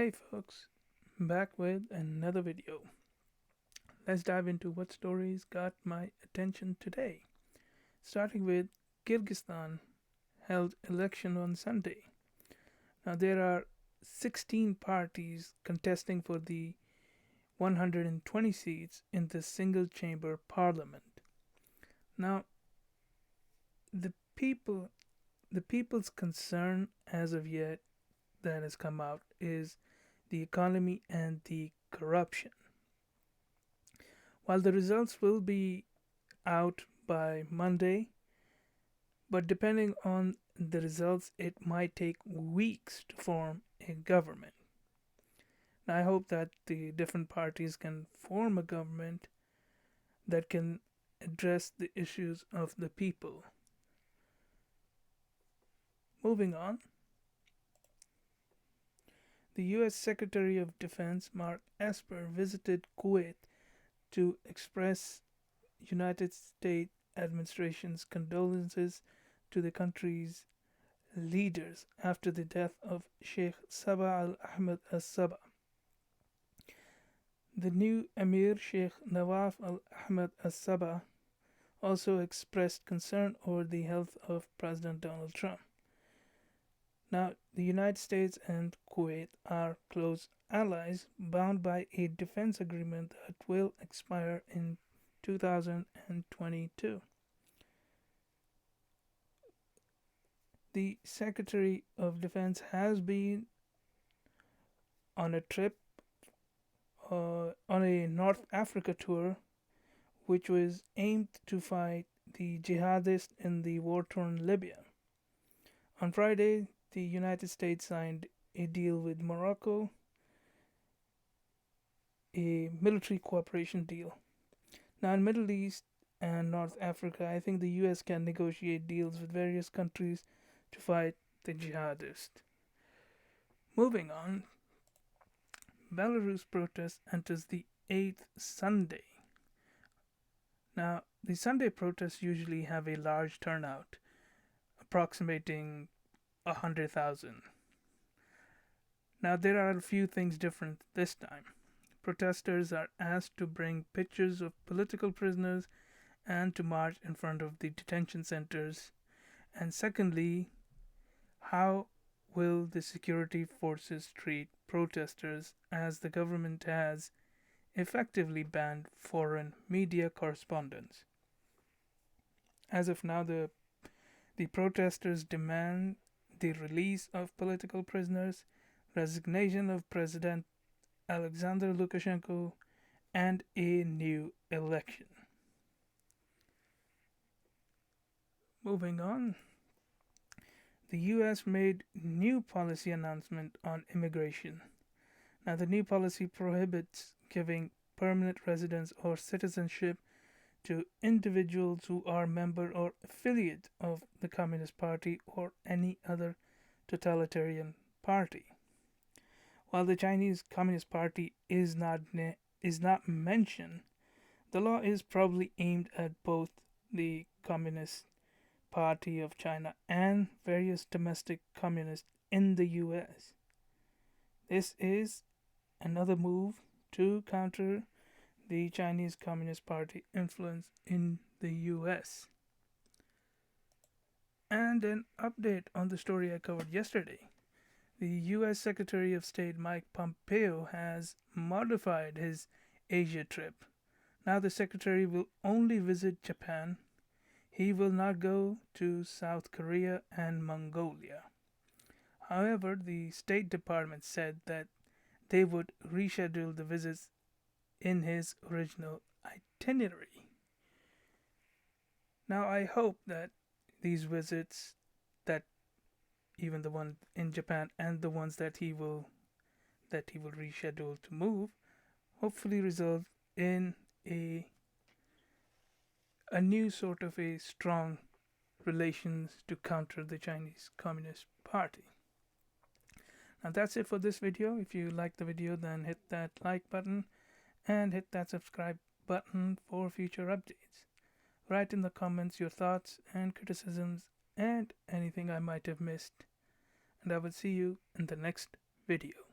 Hey folks, back with another video. Let's dive into what stories got my attention today. Starting with Kyrgyzstan held election on Sunday. Now there are 16 parties contesting for the 120 seats in the single chamber parliament. Now the people the people's concern as of yet that has come out is the economy and the corruption. While the results will be out by Monday, but depending on the results, it might take weeks to form a government. Now, I hope that the different parties can form a government that can address the issues of the people. Moving on, the U.S. Secretary of Defense Mark Esper visited Kuwait to express United States administration's condolences to the country's leaders after the death of Sheikh Sabah Al Ahmed Al Sabah. The new Emir Sheikh Nawaf Al Ahmed Al Sabah also expressed concern over the health of President Donald Trump. Now, the United States and Kuwait are close allies bound by a defense agreement that will expire in 2022. The Secretary of Defense has been on a trip on a North Africa tour, which was aimed to fight the jihadists in the war-torn Libya. On Friday, the United States signed a deal with Morocco, a military cooperation deal. Now, in Middle East and North Africa, I think the US can negotiate deals with various countries to fight the jihadists. Moving on, Belarus protest enters the 8th Sunday. Now, the Sunday protests usually have a large turnout, approximating 100,000. Now, there are a few things different this time. Protesters are asked to bring pictures of political prisoners and to march in front of the detention centers. And secondly, how will the security forces treat protesters as the government has effectively banned foreign media correspondence? As of now, the protesters demand the release of political prisoners, resignation of President Alexander Lukashenko, and a new election. Moving on, the US made new policy announcement on immigration. Now, the new policy prohibits giving permanent residence or citizenship to individuals who are member or affiliate of the Communist Party or any other totalitarian party. While the Chinese Communist Party is not mentioned, the law is probably aimed at both the Communist Party of China and various domestic communists in the US. This is another move to counter the Chinese Communist Party influence in the US. And an update on the story I covered yesterday. The US Secretary of State Mike Pompeo has modified his Asia trip. Now the Secretary will only visit Japan. He will not go to South Korea and Mongolia. However, the State Department said that they would reschedule the visits in his original itinerary. Now I hope that these visits, that even the one in Japan and the ones that he will reschedule to move, hopefully result in a new sort of a strong relations to counter the Chinese Communist Party. Now that's it for this video. If you like the video, then hit that like button and hit that subscribe button for future updates. Write in the comments your thoughts and criticisms and anything I might have missed. And I will see you in the next video.